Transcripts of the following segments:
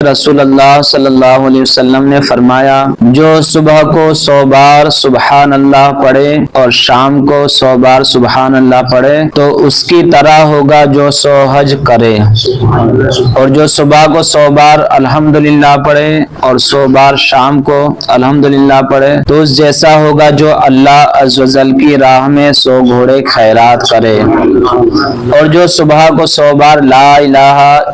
رسول اللہ صلی اللہ علیہ وسلم نے فرمایا جو صبح کو 100 بار سبحان اللہ پڑھے اور شام کو 100 بار سبحان اللہ پڑھے تو اس کی طرح ہوگا جو 100 حج کرے، اور جو صبح کو 100 بار الحمدللہ پڑھے اور 100 بار شام کو الحمدللہ پڑھے تو اس جیسا ہوگا جو اللہ عز و جل کی راہ میں 100 گھوڑے خیرات کرے، اور جو صبح کو 100 بار لا الہ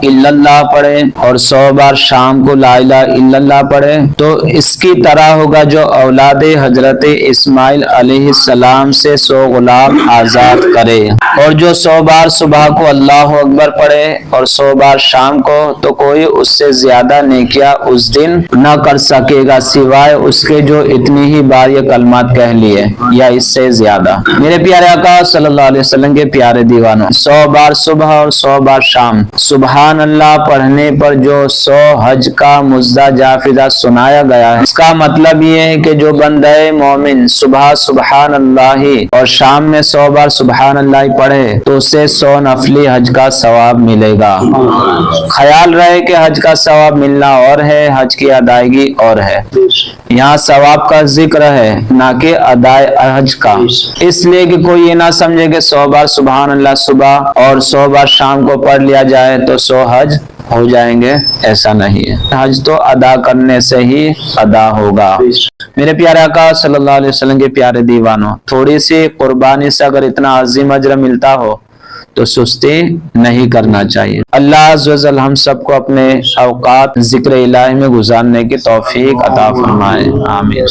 الا اللہ پڑھے اور 100 بار شام کو لا الہ الا اللہ پڑھے تو اس کی طرح ہوگا جو اولاد حضرت اسماعیل علیہ السلام سے 100 غلام آزاد کرے، اور جو 100 بار صبح کو اللہ اکبر پڑھے اور 100 بار شام کو تو کوئی اس سے زیادہ نیکیاں اس دن نہ کر سکے گا سوائے اس کے جو اتنی ہی بار یہ کلمات کہہ لیے یا اس سے زیادہ۔ میرے پیارے آقا صلی اللہ علیہ وسلم کے پیارے دیوانوں، 100 بار صبح اور 100 بار شام سبحان اللہ پڑھنے پر جو 100 حج کا مزدہ جافدہ سنایا گیا ہے، اس کا مطلب یہ ہے کہ جو بندہ مومن صبح سبحان اللہ اور شام میں 100 بار سبحان اللہ پڑھے تو اسے 100 نفلی حج کا ثواب ملے گا۔ خیال رہے کہ حج کا ثواب ملنا اور ہے، حج کی ادائیگی اور ہے۔ یہاں ثواب کا ذکر ہے نہ کہ ادائے حج کا، اس لیے کہ کوئی یہ نہ سمجھے کہ 100 بار سبحان اللہ صبح اور 100 بار شام کو پڑھ لیا جائے تو 100 حج ہو جائیں گے، ایسا نہیں ہے۔ حج تو ادا کرنے سے ہی ادا ہوگا۔ میرے پیارے آقا صلی اللہ علیہ وسلم کے پیارے دیوانوں، تھوڑی سی قربانی سے اگر اتنا عظیم اجر ملتا ہو تو سستی نہیں کرنا چاہیے۔ اللہ عز و جل ہم سب کو اپنے اوقات ذکر الہی میں گزارنے کی توفیق عطا فرمائے، آمین۔